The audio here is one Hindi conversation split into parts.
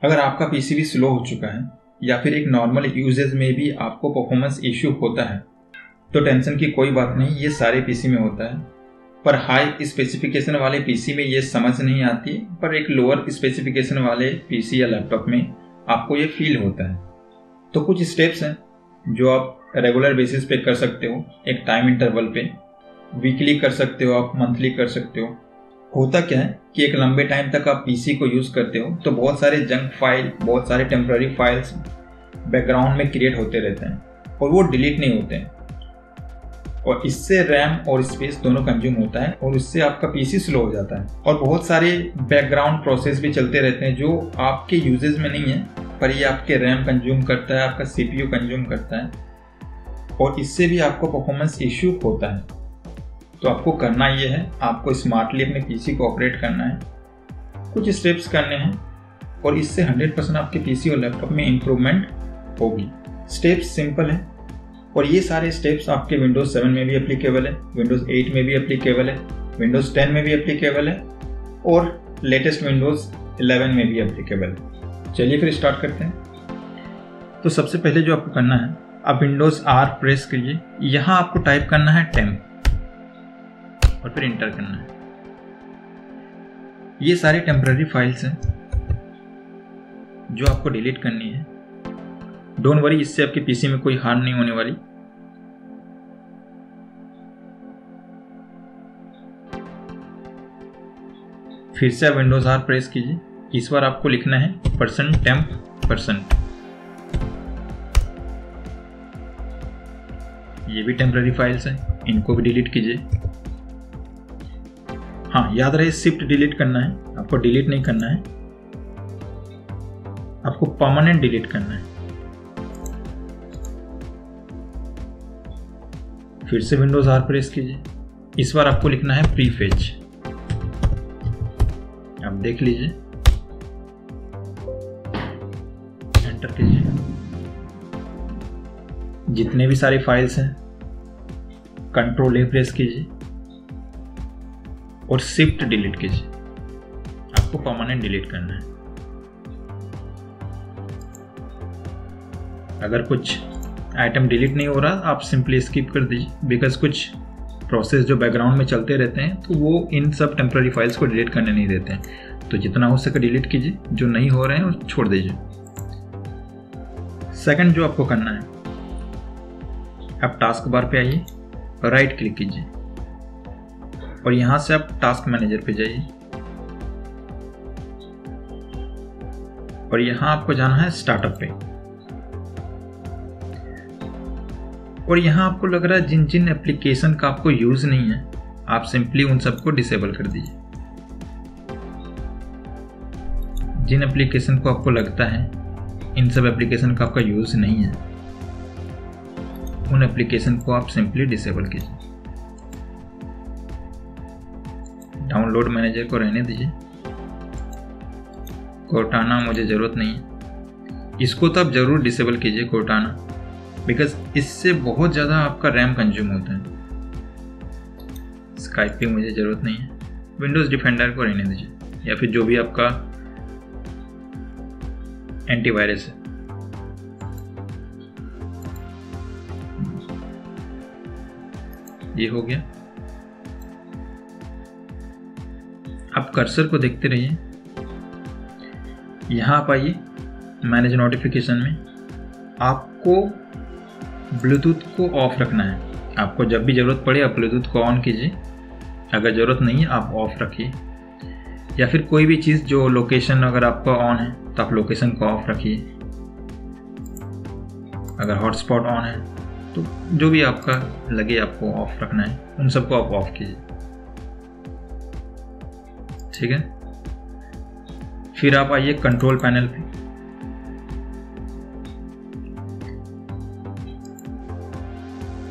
अगर आपका पीसी भी स्लो हो चुका है या फिर एक नॉर्मल यूजेज में भी आपको परफॉर्मेंस इश्यू होता है तो टेंशन की कोई बात नहीं, ये सारे पीसी में होता है। पर हाई स्पेसिफिकेशन वाले पीसी में ये समझ नहीं आती, पर एक लोअर स्पेसिफिकेशन वाले पीसी या लैपटॉप में आपको ये फील होता है। तो कुछ स्टेप्स हैं जो आप रेगुलर बेसिस पे कर सकते हो, एक टाइम इंटरवल पे। वीकली कर सकते हो आप, मंथली कर सकते हो। होता क्या है कि एक लंबे टाइम तक आप पीसी को यूज करते हो तो बहुत सारे जंक फाइल, बहुत सारे टेम्पररी फाइल्स बैकग्राउंड में क्रिएट होते रहते हैं और वो डिलीट नहीं होते हैं, और इससे रैम और स्पेस दोनों कंज्यूम होता है और इससे आपका पीसी स्लो हो जाता है। और बहुत सारे बैकग्राउंड प्रोसेस भी चलते रहते हैं जो आपके यूजेज में नहीं है, पर ये आपके रैम कंज्यूम करता है, आपका सीपीयू कंज्यूम करता है, और इससे भी आपको परफॉर्मेंस इश्यू होता है। तो आपको करना ये है, आपको स्मार्टली अपने पीसी को ऑपरेट करना है, कुछ स्टेप्स करने हैं, और इससे 100% आपके पीसी और लैपटॉप में इम्प्रूवमेंट होगी। स्टेप्स सिंपल है और ये सारे स्टेप्स आपके विंडोज 7 में भी एप्लीकेबल है, विंडोज 8 में भी एप्लीकेबल है, विंडोज 10 में भी एप्लीकेबल है और लेटेस्ट विंडोज 11 में भी एप्लीकेबल है। चलिए फिर स्टार्ट करते हैं। तो सबसे पहले जो आपको करना है, आप विंडोज R प्रेस कीजिए। यहाँ आपको टाइप करना है टेम्प और फिर इंटर करना है। ये सारी टेम्पररी फाइल्स हैं जो आपको डिलीट करनी है। डोंट वरी, इससे आपके पीसी में कोई हार्म नहीं होने वाली। फिर से आप विंडोज R प्रेस कीजिए। इस बार आपको लिखना है %temp%। ये भी टेम्पररी फाइल्स हैं, इनको भी डिलीट कीजिए। हाँ, याद रहे शिफ्ट डिलीट करना है, आपको डिलीट नहीं करना है, आपको परमानेंट डिलीट करना है। फिर से विंडोज R प्रेस कीजिए। इस बार आपको लिखना है प्रीफेच। आप देख लीजिए, एंटर कीजिए। जितने भी सारे फाइल्स हैं कंट्रोल A प्रेस कीजिए और शिफ्ट डिलीट कीजिए। आपको परमानेंट डिलीट करना है। अगर कुछ आइटम डिलीट नहीं हो रहा, आप सिंपली स्किप कर दीजिए, बिकॉज कुछ प्रोसेस जो बैकग्राउंड में चलते रहते हैं तो वो इन सब टेम्पररी फाइल्स को डिलीट करने नहीं देते हैं। तो जितना हो सके डिलीट कीजिए, जो नहीं हो रहे हैं वो छोड़ दीजिए। सेकंड जो आपको करना है, आप टास्क बार पे आइए और राइट क्लिक कीजिए और यहां से आप टास्क मैनेजर पे जाइए और यहां आपको जाना है स्टार्टअप पे। और यहां आपको लग रहा है जिन जिन एप्लीकेशन का आपको यूज नहीं है, आप सिंपली उन सबको डिसेबल कर दीजिए। जिन एप्लीकेशन को आपको लगता है इन सब एप्लीकेशन का आपका यूज नहीं है, उन एप्लीकेशन को आप सिंपली डिसेबल कीजिए। डाउनलोड मैनेजर को रहने दीजिए। कोर्टाना मुझे ज़रूरत नहीं है, इसको तो आप ज़रूर डिसेबल कीजिए कोर्टाना, बिकॉज इससे बहुत ज़्यादा आपका रैम कंज्यूम होता है। स्काइप पे मुझे ज़रूरत नहीं है। विंडोज़ डिफेंडर को रहने दीजिए या फिर जो भी आपका एंटीवायरस है। ये हो गया। आप कर्सर को देखते रहिए। यहाँ आप आइए मैनेज नोटिफिकेशन में। आपको ब्लूटूथ को ऑफ रखना है। आपको जब भी ज़रूरत पड़े आप ब्लूटूथ को ऑन कीजिए, अगर ज़रूरत नहीं है आप ऑफ रखिए। या फिर कोई भी चीज़ जो लोकेशन अगर आपका ऑन है तो आप लोकेशन को ऑफ रखिए। अगर हॉटस्पॉट ऑन है तो जो भी आपका लगे आपको ऑफ रखना है, उन सबको आप ऑफ कीजिए। ठीक है। फिर आप आइए कंट्रोल पैनल पे।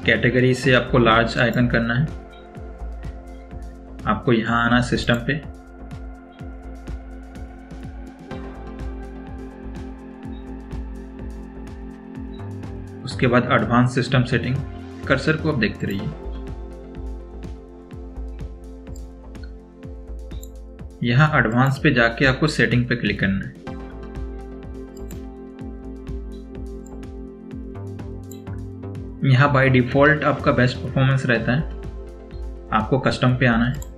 कैटेगरी से आपको लार्ज आइकन करना है। आपको यहां आना सिस्टम पे। उसके बाद एडवांस सिस्टम सेटिंग। कर्सर को आप देखते रहिए। यहां एडवांस पे जाके आपको सेटिंग पे क्लिक करना है। यहाँ बाय डिफ़ॉल्ट आपका बेस्ट परफॉर्मेंस रहता है, आपको कस्टम पे आना है।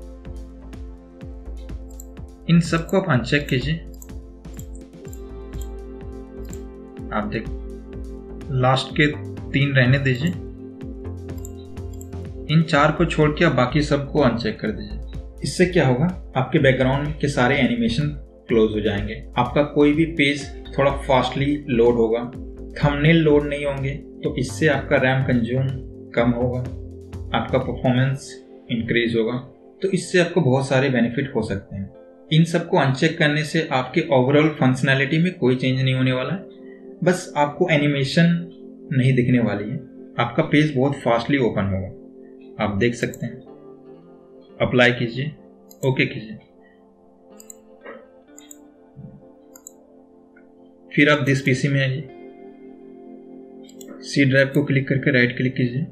इन सबको आप अनचेक कीजिए। आप देख लास्ट के 3 रहने दीजिए। इन 4 को छोड़ के आप बाकी सबको अनचेक कर दीजिए। इससे क्या होगा, आपके बैकग्राउंड के सारे एनिमेशन क्लोज हो जाएंगे। आपका कोई भी पेज थोड़ा फास्टली लोड होगा, थंबनेल लोड नहीं होंगे, तो इससे आपका रैम कंज्यूम कम होगा, आपका परफॉर्मेंस इंक्रीज होगा। तो इससे आपको बहुत सारे बेनिफिट हो सकते हैं। इन सबको अनचेक करने से आपके ओवरऑल फंक्शनैलिटी में कोई चेंज नहीं होने वाला है, बस आपको एनिमेशन नहीं दिखने वाली है। आपका पेज बहुत फास्टली ओपन होगा, आप देख सकते हैं। अप्लाई कीजिए, ओके कीजिए। फिर आप दिस पीसी में आइए, सी ड्राइव को क्लिक करके राइट क्लिक कीजिए,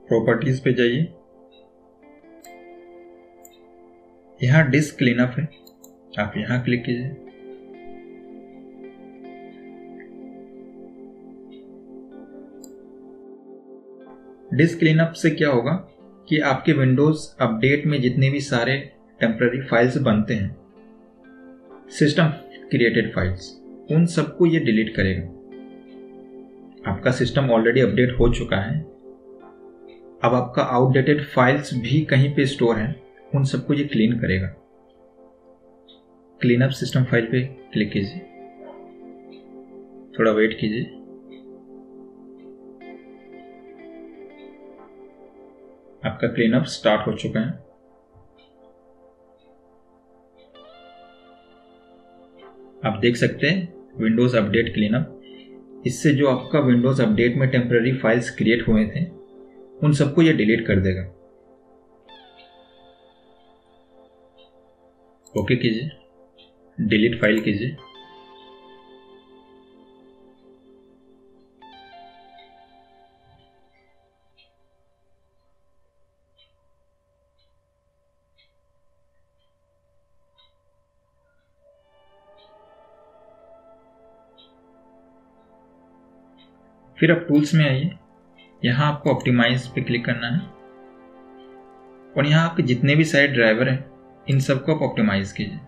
प्रॉपर्टीज पे जाइए। यहां डिस्क क्लीनअप है, आप यहां क्लिक कीजिए। डिस्क क्लीनअप से क्या होगा कि आपके विंडोज अपडेट में जितने भी सारे टेम्पररी फाइल्स बनते हैं, सिस्टम क्रिएटेड फाइल्स, उन सबको ये डिलीट करेगा। आपका सिस्टम ऑलरेडी अपडेट हो चुका है, अब आपका आउटडेटेड फाइल्स भी कहीं पे स्टोर हैं, उन सबको ये क्लीन करेगा। क्लीनअप सिस्टम फाइल पे क्लिक कीजिए, थोड़ा वेट कीजिए। आपका क्लीनअप स्टार्ट हो चुका है। आप देख सकते हैं विंडोज अपडेट क्लीनअप। इससे जो आपका विंडोज अपडेट में टेम्पररी फाइल्स क्रिएट हुए थे, उन सबको ये डिलीट कर देगा। ओके कीजिए, डिलीट फाइल कीजिए। फिर आप टूल्स में आइए, यहां आपको ऑप्टिमाइज पे क्लिक करना है और यहां आपके जितने भी सारे ड्राइवर हैं, इन सबको आप ऑप्टिमाइज कीजिए।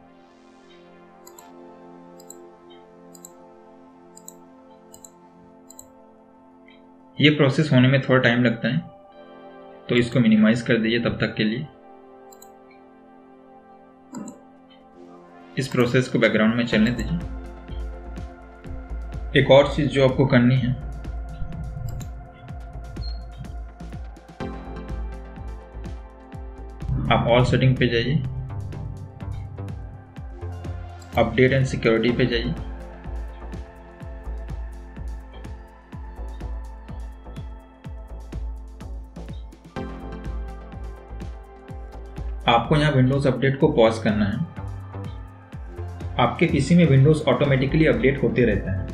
ये प्रोसेस होने में थोड़ा टाइम लगता है, तो इसको मिनिमाइज कर दीजिए तब तक के लिए। इस प्रोसेस को बैकग्राउंड में चलने दीजिए। एक और चीज जो आपको करनी है, आप ऑल सेटिंग पे जाइए, अपडेट एंड सिक्योरिटी पे जाइए, आपको यहां विंडोज अपडेट को पॉज करना है। आपके पीसी में विंडोज ऑटोमेटिकली अपडेट होते रहता है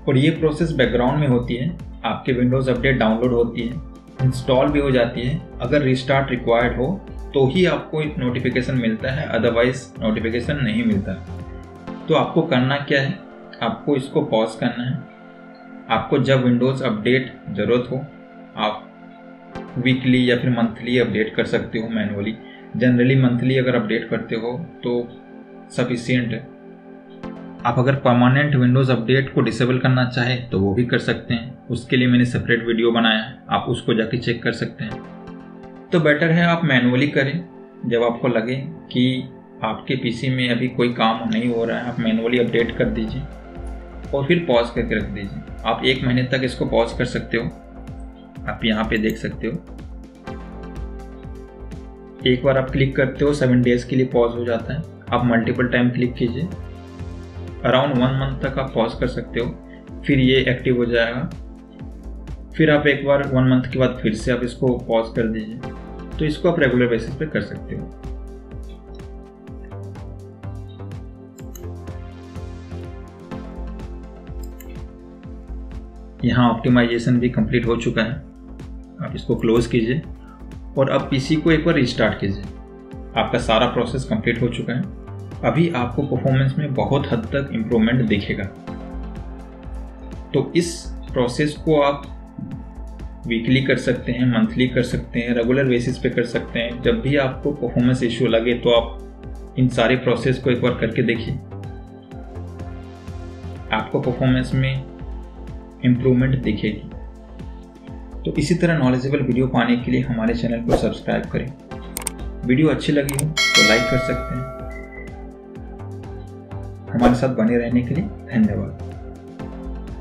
और ये प्रोसेस बैकग्राउंड में होती है। आपके विंडोज अपडेट डाउनलोड होती है, इंस्टॉल भी हो जाती है। अगर रिस्टार्ट रिक्वायर्ड हो तो ही आपको नोटिफिकेशन मिलता है, अदरवाइज नोटिफिकेशन नहीं मिलता। तो आपको करना क्या है, आपको इसको पॉज करना है। आपको जब विंडोज अपडेट ज़रूरत हो, आप वीकली या फिर मंथली अपडेट कर सकते हो मैनुअली। जनरली मंथली अगर अपडेट करते हो तो सफिशिएंट है। आप अगर परमानेंट विंडोज़ अपडेट को डिसेबल करना चाहें तो वो भी कर सकते हैं। उसके लिए मैंने सेपरेट वीडियो बनाया है, आप उसको जाके चेक कर सकते हैं। तो बेटर है आप मैनुअली करें। जब आपको लगे कि आपके पीसी में अभी कोई काम नहीं हो रहा है, आप मैनुअली अपडेट कर दीजिए और फिर पॉज करके रख दीजिए। आप 1 महीने तक इसको पॉज कर सकते हो। आप यहाँ पे देख सकते हो, एक बार आप क्लिक करते हो 7 डेज के लिए पॉज हो जाता है। आप मल्टीपल टाइम क्लिक कीजिए, अराउंड 1 मंथ तक आप पॉज कर सकते हो, फिर ये एक्टिव हो जाएगा। फिर आप एक बार 1 मंथ के बाद फिर से आप इसको पॉज कर दीजिए। तो इसको आप रेगुलर बेसिस पे कर सकते हो। यहाँ ऑप्टिमाइजेशन भी कंप्लीट हो चुका है। आप इसको क्लोज कीजिए और अब पीसी को एक बार रिस्टार्ट कीजिए। आपका सारा प्रोसेस कंप्लीट हो चुका है। अभी आपको परफॉर्मेंस में बहुत हद तक इम्प्रूवमेंट दिखेगा। तो इस प्रोसेस को आप वीकली कर सकते हैं, मंथली कर सकते हैं, रेगुलर बेसिस पे कर सकते हैं। जब भी आपको परफॉर्मेंस इश्यू लगे तो आप इन सारे प्रोसेस को एक बार करके देखिए, आपको परफॉर्मेंस में इम्प्रूवमेंट दिखेगी। तो इसी तरह नॉलेजेबल वीडियो पाने के लिए हमारे चैनल को सब्सक्राइब करें। वीडियो अच्छी लगी हो तो लाइक कर सकते हैं। हमारे साथ बने रहने के लिए धन्यवाद।